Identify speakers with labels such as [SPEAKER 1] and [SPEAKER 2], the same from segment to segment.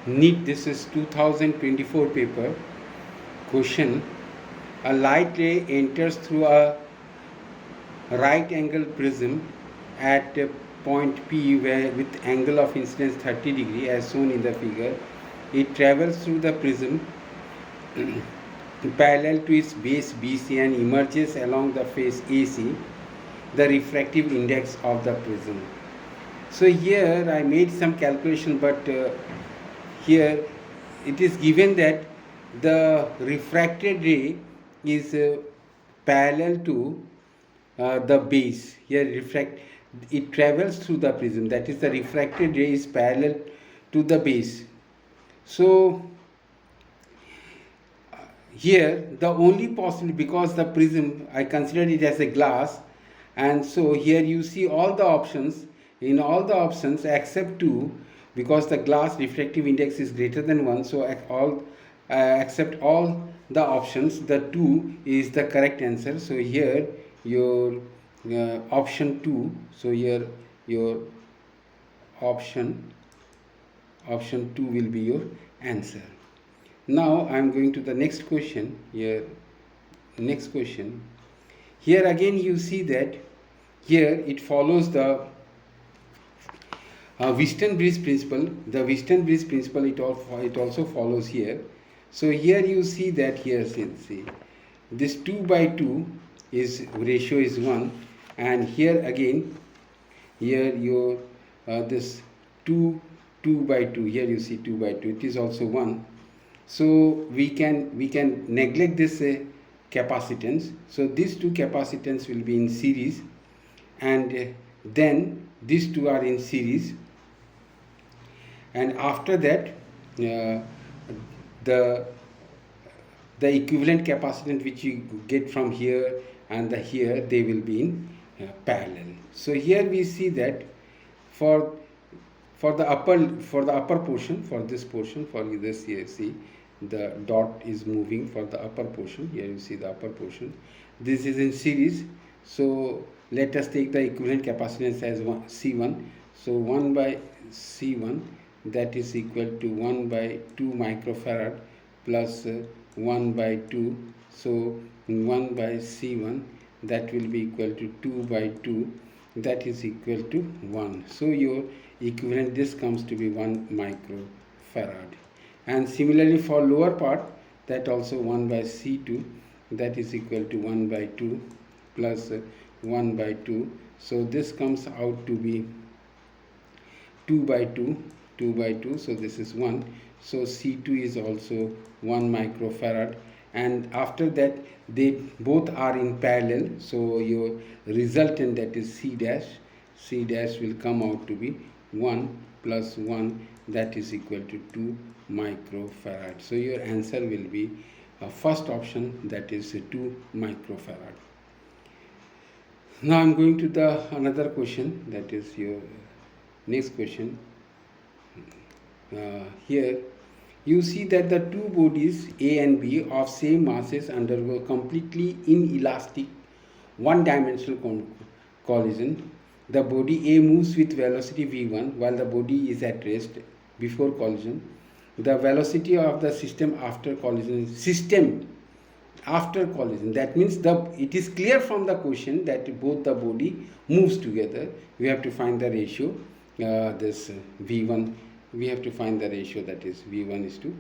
[SPEAKER 1] NEET, this is 2024 paper. Question: a light ray enters through a right angle prism at a point P where with angle of incidence 30 degree as shown in the figure. It travels through the prism parallel to its base BC and emerges along the face AC, the refractive index of the prism. So here I made some calculation, but here it is given that the refracted ray is parallel to the base. Here it travels through the prism, that is the refracted ray is parallel to the base. So here the only possible, because the prism I considered it as a glass, and so here you see all the options, in all the options except 2, because the glass refractive index is greater than 1, so accept all the options, the 2 is the correct answer. So here your option 2, so here your option 2 will be your answer. Now I am going to the next question. Here again you see that here it follows the Wheaton-Bridge principle. The Wheaton-Bridge principle it also follows here. So here you see that here see this 2 by 2 is ratio is 1, and here again here your this 2 by 2, here you see 2 by 2, it is also 1. So we can neglect this capacitance. So these two capacitance will be in series, and then these two are in series, and after that the equivalent capacitance which you get from here and here, they will be in parallel. So here we see that for the upper portion, for this portion, for this here see the dot is moving for the upper portion. Here you see the upper portion, this is in series. So let us take the equivalent capacitance as C1. So 1 by C1, that is equal to 1 by 2 microfarad plus 1 by 2. So 1 by C1, that will be equal to 2 by 2, that is equal to 1. So your equivalent, this comes to be 1 microfarad. And similarly for lower part, that also 1 by C2, that is equal to 1 by 2 plus 1 by 2. So this comes out to be 2 by 2, so this is 1. So C2 is also 1 microfarad, and after that they both are in parallel. So your resultant, that is C dash will come out to be 1 plus 1, that is equal to 2 microfarad. So your answer will be first option, that is 2 microfarad. Now I am going to the another question, that is your next question. Here you see that the two bodies A and B of same masses undergo completely inelastic one-dimensional collision. The body A moves with velocity v1 while the body is at rest before collision. The velocity of the system after collision that means it is clear from the question that both the body moves together. We have to find the ratio, this v1, we have to find the ratio, that is v1 is to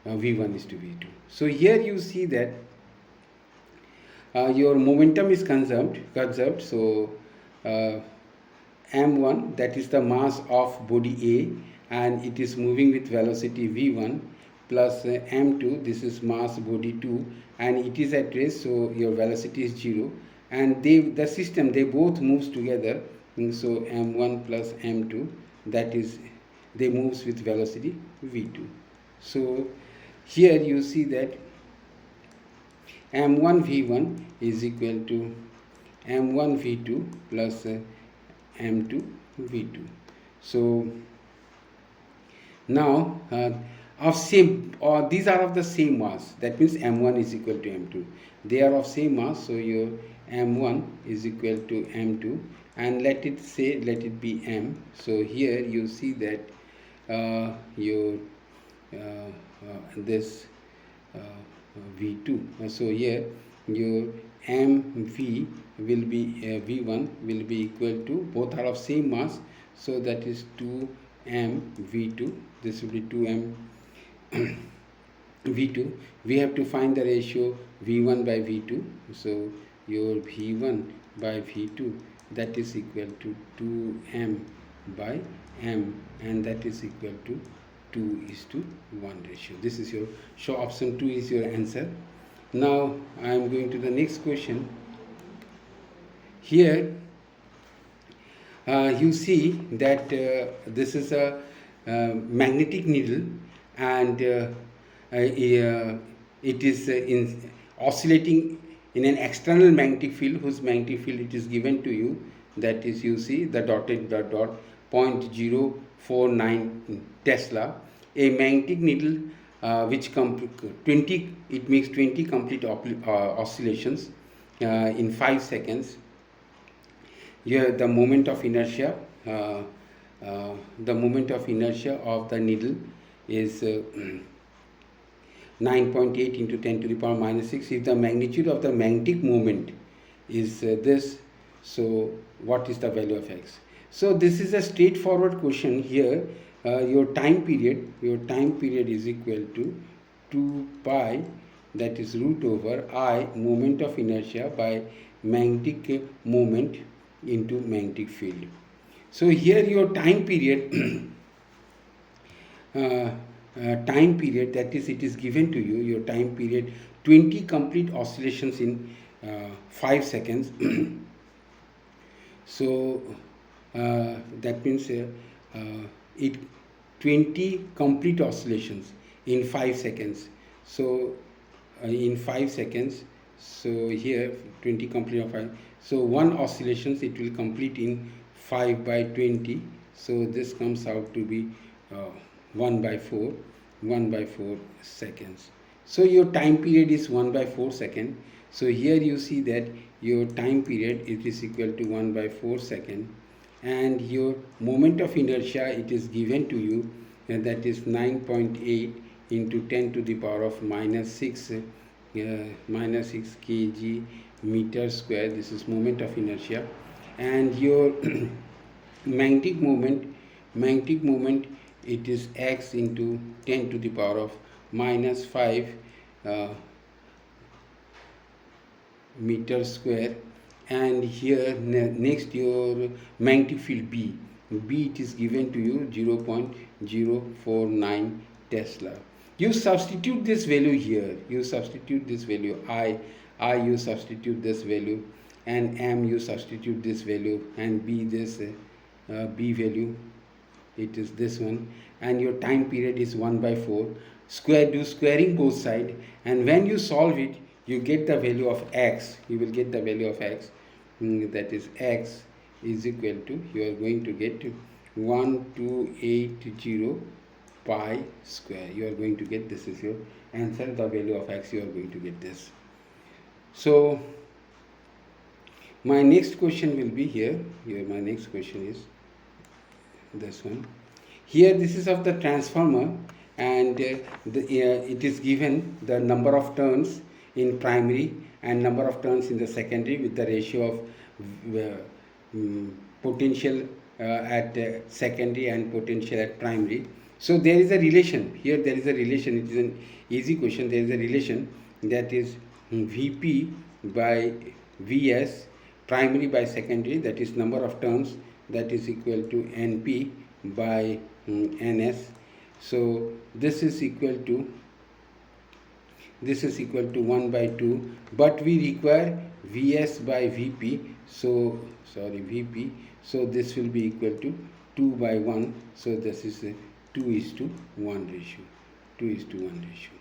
[SPEAKER 1] v1 is to v2. So here you see that your momentum is conserved. So m1, that is the mass of body A, and it is moving with velocity v1, plus m2, this is mass body 2, and it is at rest, so your velocity is 0, and the system, they both moves together. So m1 plus m2, that is they moves with velocity v2. So here you see that m1 v1 is equal to m1 v2 plus m2 v2. So now of same, or these are of the same mass, that means m1 is equal to m2, they are of same mass. So your m1 is equal to m2 and let it be m. So here you see that your this V2. So here your mv will be V1 will be equal to, both are of same mass, so that is 2m V2. This will be 2m V2. We have to find the ratio V1 by V2. So your V1 by V2, that is equal to 2m by m, and that is equal to 2:1 ratio. This is your, so option 2 is your answer. Now I am going to the next question. Here you see that this is a magnetic needle, and it is oscillating in an external magnetic field, whose magnetic field it is given to you, that is, you see the dotted dot 0.049 Tesla. A magnetic needle which 20, it makes 20 complete oscillations in 5 seconds. Here the moment of inertia, the moment of inertia of the needle is 9.8 into 10 to the power minus 6. If the magnitude of the magnetic moment is this, so what is the value of x? So this is a straightforward question. Here your time period is equal to 2 pi, that is root over I moment of inertia by magnetic moment into magnetic field. So here your time period time period, that is, it is given to you, your time period 20 complete oscillations in 5 seconds. So that means it 20 complete oscillations in 5 seconds. So in 5 seconds, so here 20 complete of 5, so one oscillations it will complete in 5 by 20. So this comes out to be 1 by 4 seconds. So your time period is 1 by 4 second. So here you see that your time period, it is equal to 1 by 4 second, and your moment of inertia, it is given to you, and that is 9.8 into 10 to the power of minus 6 kg meter square. This is moment of inertia. And your magnetic moment, it is x into 10 to the power of minus 5 meter square. And here next your magnetic field B, it is given to you 0.049 Tesla. You substitute this value here, you substitute this value I you substitute this value, and m you substitute this value, and B this B value, it is this one, and your time period is 1 by 4. Do squaring both sides, and when you solve it, you get the value of x. You will get the value of x, that is x is equal to, you are going to get 1280 pi square. You are going to get, this is your answer, the value of x, you are going to get this. So my next question will be here my next question is this one. Here this is of the transformer, and it is given the number of turns in primary and number of turns in the secondary with the ratio of potential at secondary and potential at primary. So there is a relation here, there is a relation, it is an easy question. There is a relation, that is Vp by Vs, primary by secondary, that is number of turns, that is equal to Np by Ns. So this is equal to 1 by 2, but we require Vs by Vp, so Vp, so this will be equal to 2 by 1, so this is a 2:1 ratio, 2:1 ratio.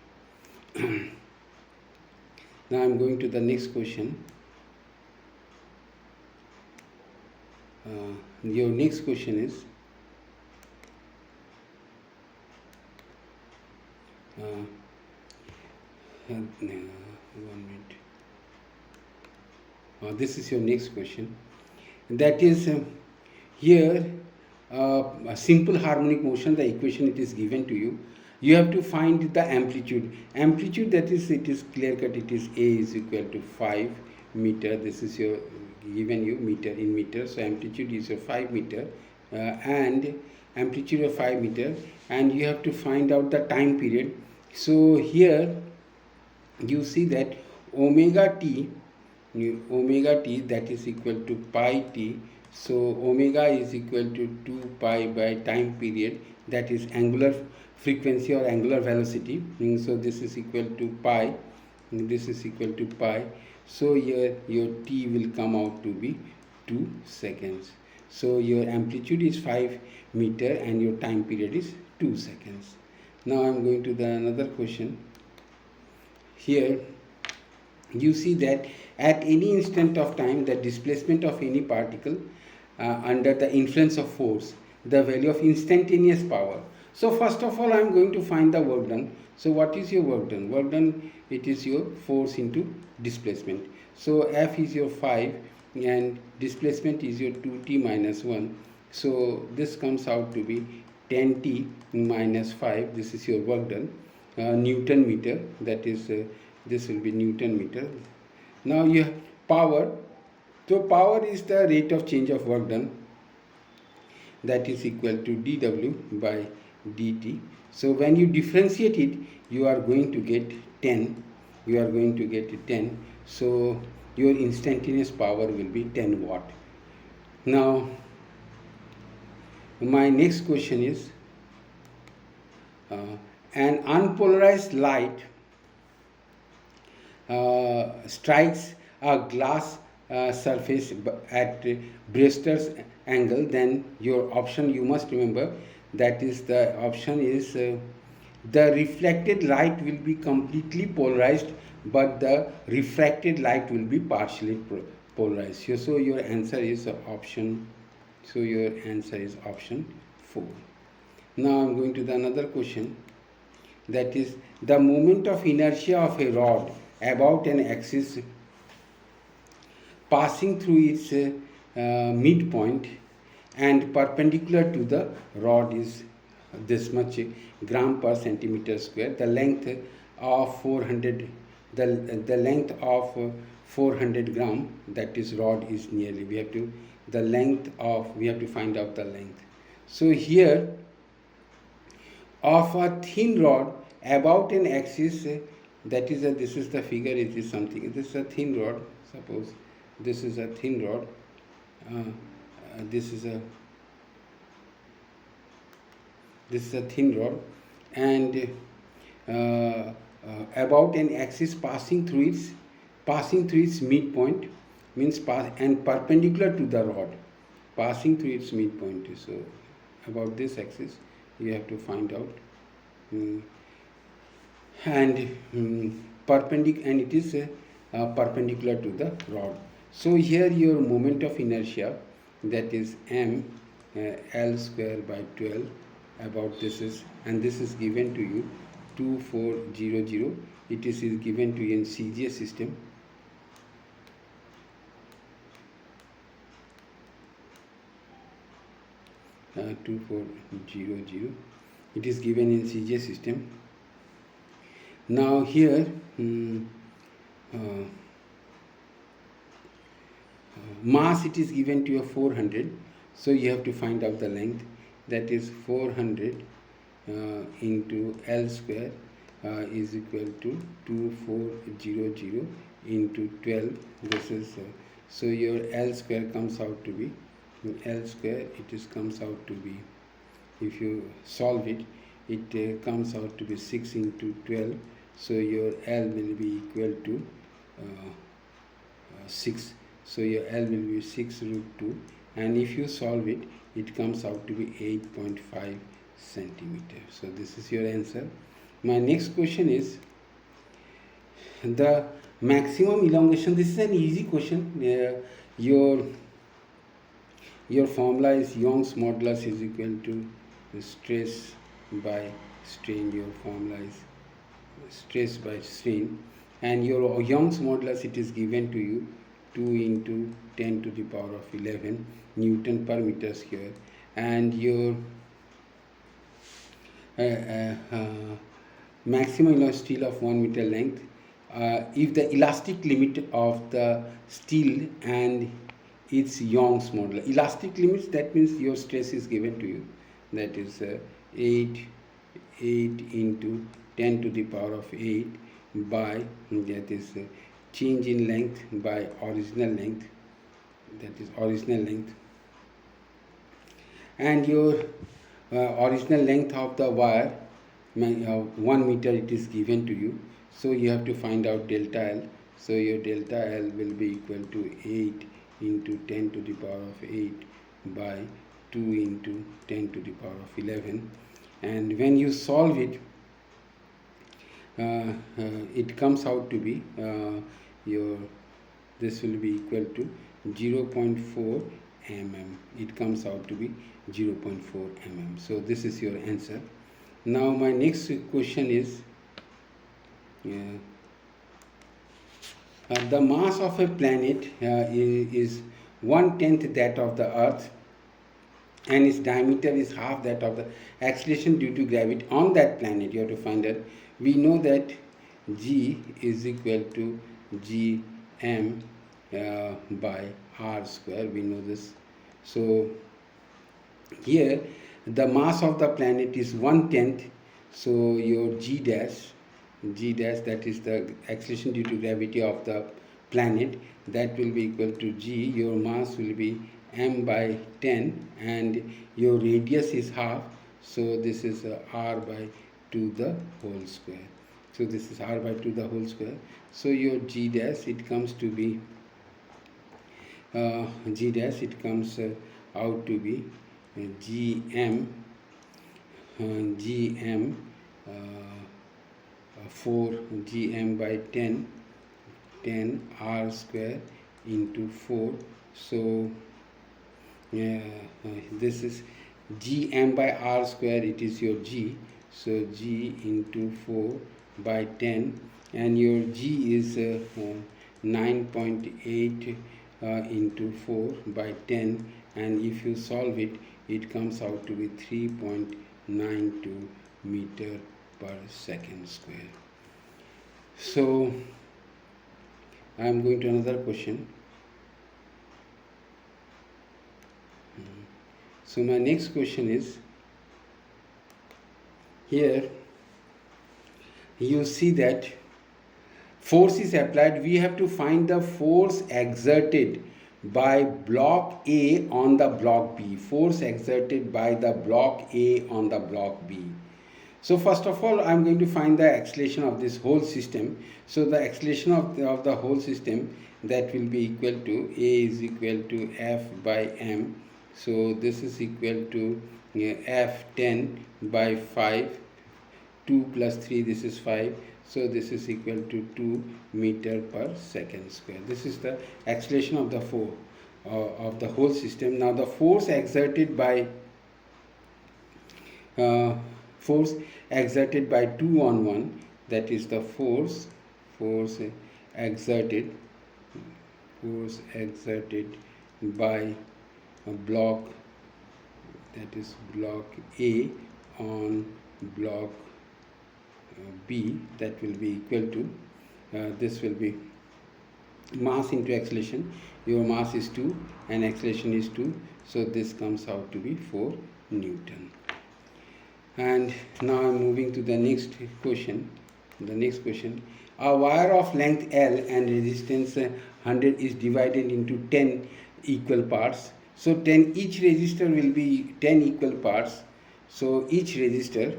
[SPEAKER 1] Now I am going to the next question. Your next question is one minute. This is your next question. that is here a simple harmonic motion, the equation it is given to you. You have to find the amplitude, that is, it is clear cut, it is A is equal to 5 meter. This is your given you meter in meter, so amplitude is your 5 meter, and amplitude of 5 meter, and you have to find out the time period. So here you see that omega t that is equal to pi t. So omega is equal to 2 pi by time period, that is angular frequency or angular velocity. So this is equal to pi, this is equal to pi. So here your t will come out to be 2 seconds. So your amplitude is 5 meter and your time period is 2 seconds. Now I am going to the another question. Here you see that at any instant of time, the displacement of any particle under the influence of force, the value of instantaneous power. So first of all I am going to find the work done. So what is your work done? Work done, it is your force into displacement. So F is your 5 and displacement is your 2t minus 1. So this comes out to be 10t minus 5. This is your work done. Newton meter, that is this will be Newton meter. Now you have power. So power is the rate of change of work done, that is equal to dW by dt. So when you differentiate it, you are going to get 10. You are going to get 10. So your instantaneous power will be 10 watt. Now my next question is an unpolarized light strikes a glass surface at Brewster's angle. Then your option, you must remember, that is the option is the reflected light will be completely polarized, but the refracted light will be partially polarized. So your answer is option. So your answer is option 4. Now I am going to the another question, that is the moment of inertia of a rod about an axis passing through its midpoint and perpendicular to the rod is this much gram per centimeter square. The length of 400 the length of 400 gram, that is rod, is nearly, we have to find out the length. So here of a thin rod about an axis, that is this is the figure, it is something, this is a thin rod, suppose this is a thin rod, this is a thin rod, and about an axis passing through its midpoint, means and perpendicular to the rod, passing through its midpoint. So about this axis you have to find out, and perpendicular, and it is perpendicular to the rod. So here your moment of inertia, that is m L square by 12, about this is, and this is given to you 2400. It is given to you in CGS system. Uh, 2400, it is given in CGS system. Now here mass, it is given to you 400. So you have to find out the length, that is 400 into L square is equal to 2400 into 12. This is so your L square comes out to be, L square comes out to be, if you solve it, it comes out to be 6 into 12. So your L will be equal to 6. So your L will be 6 root 2, and if you solve it, it comes out to be 8.5 centimeter. So this is your answer. My next question is the maximum elongation. This is an easy question. Your formula is Young's modulus is equal to stress by strain. Your formula is stress by strain, and your Young's modulus, it is given to you 2 into 10 to the power of 11 Newton per meter square, and your maximum steel of 1 meter length. If the elastic limit of the steel and its Young's model. Elastic limits, that means your stress is given to you. That is 8 into 10 to the power of 8 by, that is change in length by original length, that is original length, and your original length of the wire 1 meter it is given to you, so you have to find out delta L. So your delta L will be equal to 8 into 10 to the power of 8 by 2 into 10 to the power of 11, and when you solve it, it comes out to be this will be equal to 0.4 mm. It comes out to be 0.4 mm. So this is your answer. Now my next question is, the mass of a planet is 1/10 that of the Earth, and its diameter is half that of the acceleration due to gravity on that planet. You have to find out. We know that G is equal to Gm by r square. We know this. So here the mass of the planet is 1/10. So your G dash, that is the acceleration due to gravity of the planet, that will be equal to G. Your mass will be m by 10, and your radius is half, so this is r by 2 the whole square. So this is r by 2 the whole square. So your G dash, it comes to be G dash, it comes out to be Gm 4 Gm by 10 r square into 4. So this is Gm by r square, it is your G. So G into 4 by 10, and your G is 9.8 into 4 by 10, and if you solve it, it comes out to be 3.92 meter per second square. So I am going to another question. So my next question is, here you see that force is applied. We have to find the force exerted by block A on the block B. Force exerted by the block A on the block B. So first of all, I am going to find the acceleration of this whole system. So the acceleration of the whole system, that will be equal to A is equal to F by M. So this is equal to F 10 by 5, 2 plus 3, this is 5. So this is equal to 2 meter per second square. This is the acceleration of the whole system. Now the force exerted by 2 on 1, that is the force exerted by a block, that is block A on block B, that will be equal to this will be mass into acceleration. Your mass is 2 and acceleration is 2, so this comes out to be 4 Newton. And now I am moving to the next question. A wire of length L and resistance 100 is divided into 10 equal parts. So each resistor will be 10 equal parts. So each resistor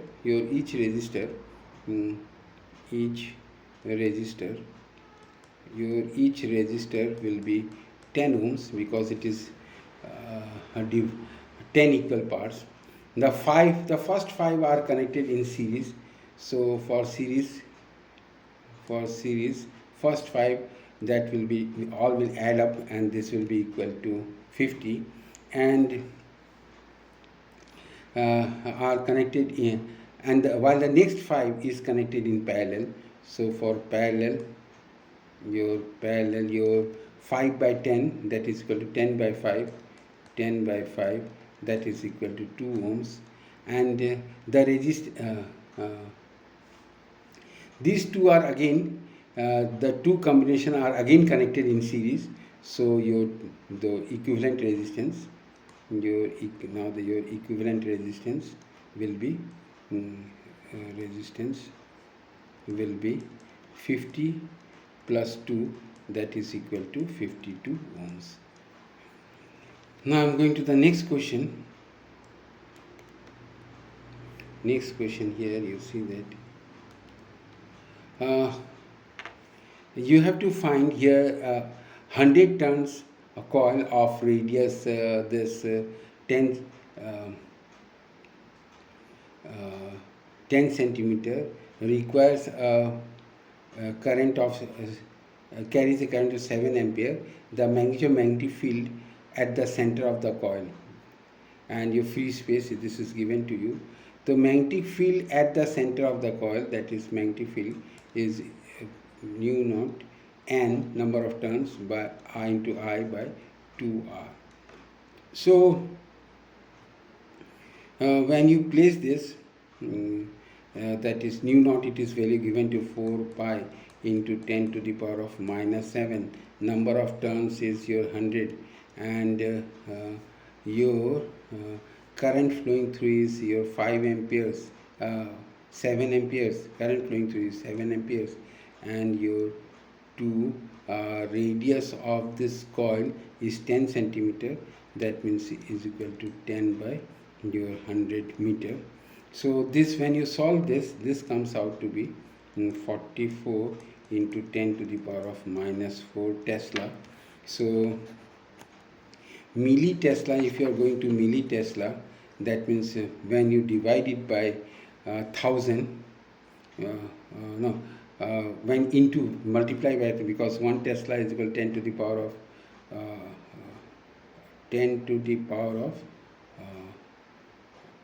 [SPEAKER 1] will be 10 ohms, because it is 10 equal parts. The first 5 are connected in series. So for series first 5, that will be all will add up, and this will be equal to 50, and are connected in, and while the next 5 is connected in parallel. So for parallel, your 5 by 10, that is equal to 10 by 5, 10 by 5, that is equal to 2 ohms. And these two are again, the two combination are again connected in series. So the equivalent resistance, your equivalent resistance will be resistance will be 50 plus 2, that is equal to 52 ohms. Now I'm going to the next question. Next question here, you see that you have to find here 100 turns a coil of radius 10 centimeter requires a current of carries a current of 7 ampere. The magnetic field at the center of the coil, and your free space, this is given to you. The magnetic field at the center of the coil, that is magnetic field, is nu naught n number of turns by I into I by 2R. So when you place this, that is nu naught, it is value given to 4 pi into 10 to the power of minus 7. Number of turns is your 100, and your current flowing through is your 5 amperes, 7 amperes. Current flowing through is 7 amperes, and your radius of this coil is 10 centimeter. That means is equal to 10 by your 100 meter. So this, when you solve this comes out to be 44 into 10 to the power of minus 4 Tesla. So milli Tesla, if you are going to milli Tesla, that means when you divide it by 1000, when into multiply by, because 1 Tesla is equal to 10 to the power of 10 to the power of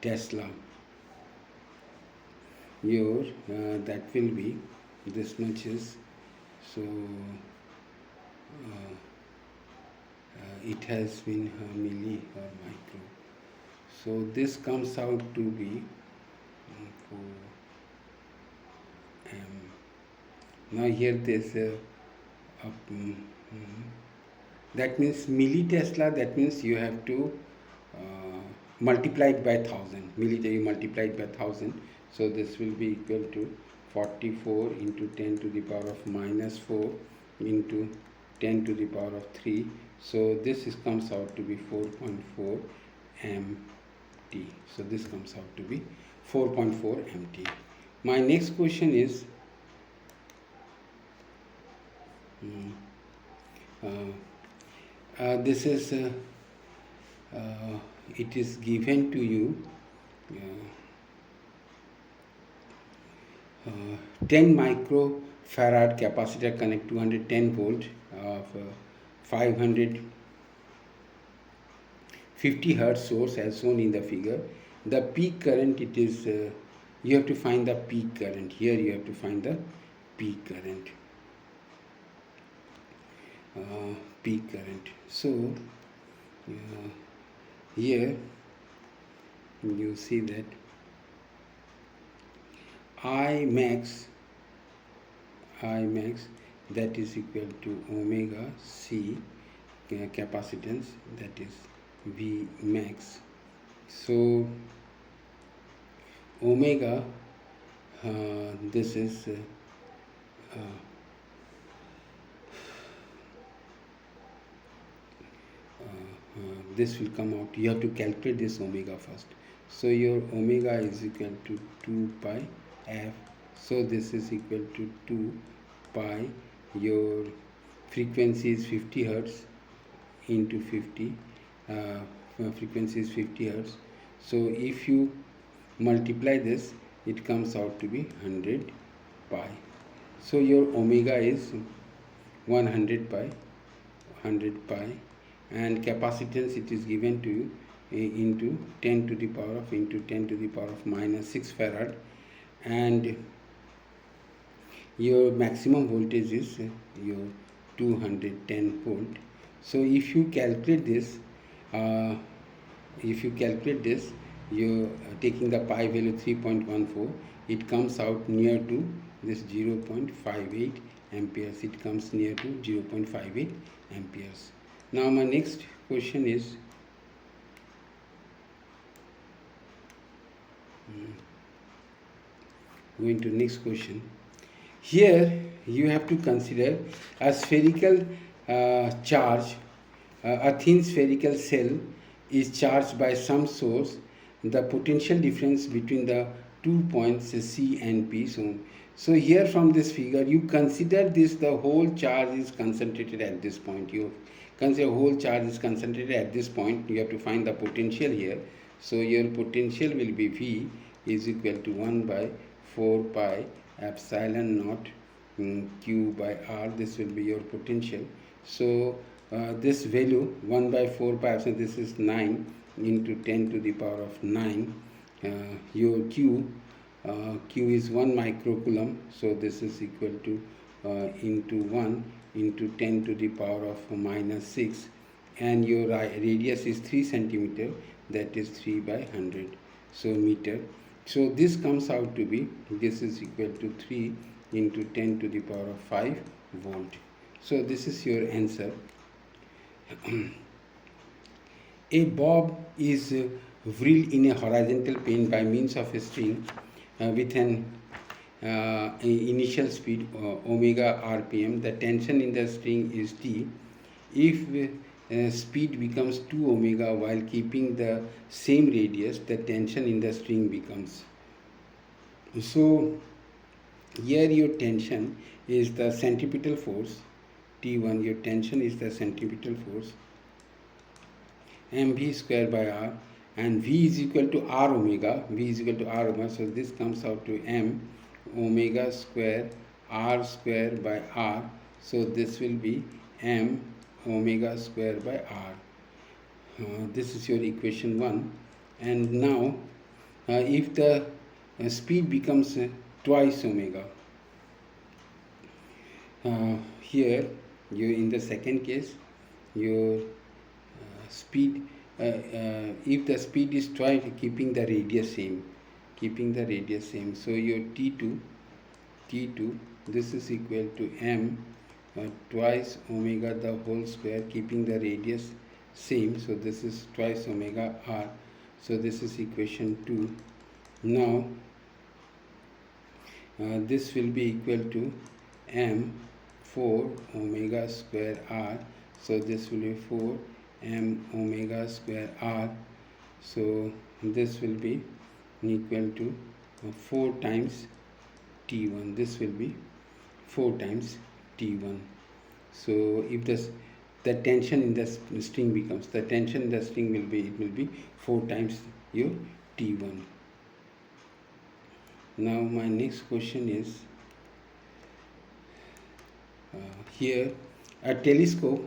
[SPEAKER 1] Tesla. Your that will be this much is, so it has been milli or micro. So this comes out to be 4 m. Now here this that means milli Tesla, that means you have to multiply it by 1000. Milli, you multiply it by 1000. So this will be equal to 44 into 10 to the power of minus 4 into 10 to the power of 3. So this comes out to be 4.4 mt. So this comes out to be 4.4 mt. My next question is, this is it is given to you 10 microfarad capacitor connect 210 volt of 550 hertz source as shown in the figure. The peak current, it is you have to find the peak current. Here you have to find the peak current. Peak current. So here you see that I max that is equal to omega C capacitance, that is V max. So omega, this is this will come out. You have to calculate this omega first. So your omega is equal to 2 pi f. So this is equal to 2 pi. Your frequency is 50 hertz into 50. Frequency is 50 hertz. So if you multiply this, it comes out to be 100 pi. So your omega is 100 pi. And capacitance, it is given to you into 10 to the power of minus 6 farad, and your maximum voltage is your 210 volt. So if you calculate this, you're taking the pi value 3.14, it comes out near to this 0.58 amperes. It comes near to 0.58 amperes. Now my next question is going to next question. Here you have to consider a spherical charge. A thin spherical cell is charged by some source. The potential difference between the 2 points C and P. So here from this figure, you consider this, the whole charge is concentrated at this point. You consider whole charge is concentrated at this point. You have to find the potential here. So your potential will be V is equal to 1 by 4 pi epsilon naught Q by R. This will be your potential. So this value 1 by 4 pi epsilon, this is 9 into 10 to the power of 9. Your Q is 1 microcoulomb, so this is equal to into 1 into 10 to the power of minus 6, and your radius is 3 centimeter, that is 3 by 100 so meter. So this comes out to be, this is equal to 3 into 10 to the power of 5 volt. So this is your answer. A bob is whirled in a horizontal plane by means of a string with an initial speed omega rpm. The tension in the string is T. If speed becomes 2 omega while keeping the same radius, the tension in the string becomes. So here your tension is the centripetal force T1. Your tension is the centripetal force mv square by r, and V is equal to r omega. V is equal to r omega. So this comes out to m omega square r square by r. So this will be m omega square by r. This is your equation 1. And now if the speed becomes twice omega, here you, in the second case, your speed, if the speed is twice, keeping the radius same, so your T2, this is equal to m twice omega the whole square, keeping the radius same, so this is twice omega r. So this is equation 2. Now this will be equal to m 4 omega square r. So this will be 4 m omega square r. So this will be equal to 4 times T1. This will be 4 times T1. So if the tension in the string becomes, the tension in the string will be, it will be 4 times your T1. Now my next question is, here a telescope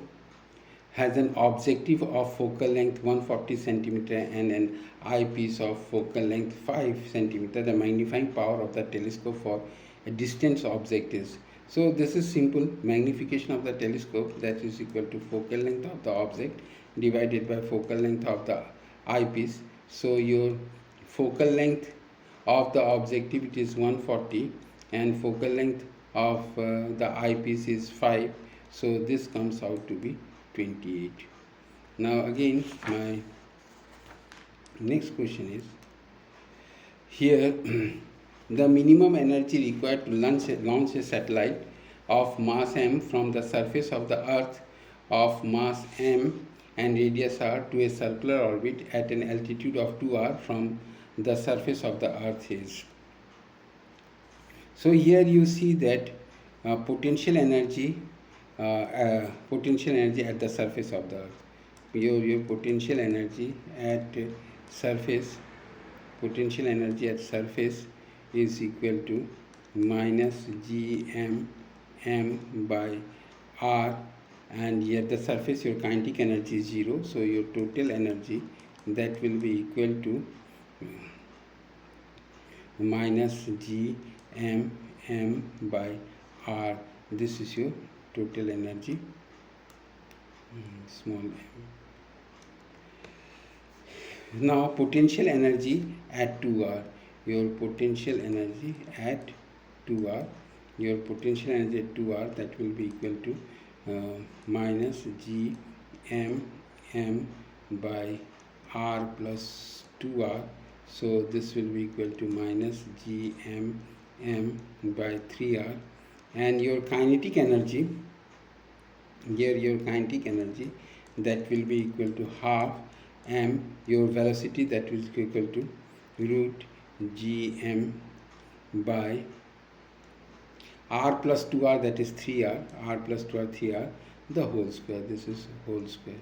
[SPEAKER 1] has an objective of focal length 140 centimeter and an eyepiece of focal length 5 centimeter. The magnifying power of the telescope for a distant object is. So this is simple magnification of the telescope, that is equal to focal length of the object divided by focal length of the eyepiece. So your focal length of the objective, it is 140, and focal length of the eyepiece is 5. So this comes out to be 28. Now again my next question is, here the minimum energy required to launch a satellite of mass m from the surface of the earth of mass m and radius r to a circular orbit at an altitude of 2r from the surface of the earth is. So here you see that potential energy at the surface of the earth. Your potential energy at surface, is equal to minus gm m by r, and here the surface your kinetic energy is 0. So your total energy, that will be equal to minus gm m by r. This is your total energy, small m. Now potential energy at 2r, your potential energy at 2r, your potential energy at 2r, that will be equal to minus g m by r plus 2r. So this will be equal to minus g m by 3r. And your kinetic energy, here your kinetic energy, that will be equal to half m, your velocity, that will be equal to root gm by r plus 2r, that is 3r, r plus 2r 3r, the whole square. This is whole square.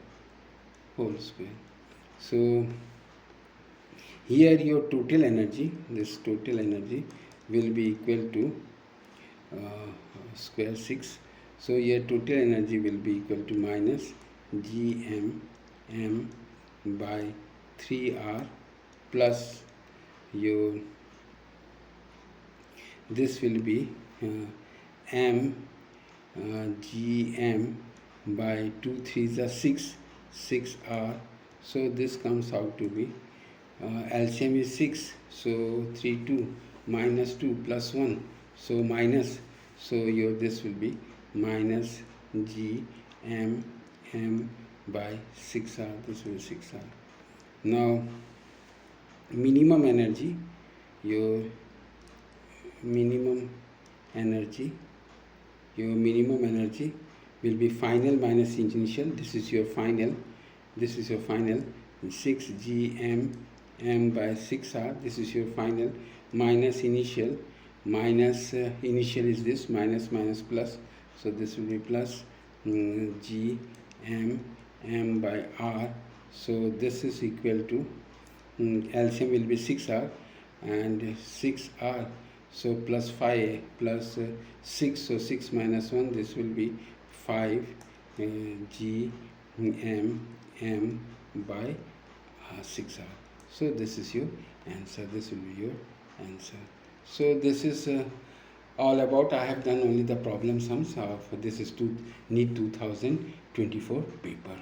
[SPEAKER 1] So here your total energy, this total energy will be equal to square 6. So your total energy will be equal to minus gm m by 3r plus your, this will be m gm by 2 3s are 6r. So this comes out to be LCM is 6, so 3 2 minus 2 plus 1, so minus, so your this will be minus g m by 6r, this will be 6r. Now minimum energy, your minimum energy will be final minus initial. This is your final 6 gm m by 6r. This is your final minus initial. Initial is this, minus plus, so this will be plus g m by r. So this is equal to LCM will be 6r and 6r, so plus 5 plus 6, so 6 minus 1, this will be 5 g m by 6r. So this is your answer, this will be your answer. So this is all about. I have done only the problem sums of this is NEET 2024 paper.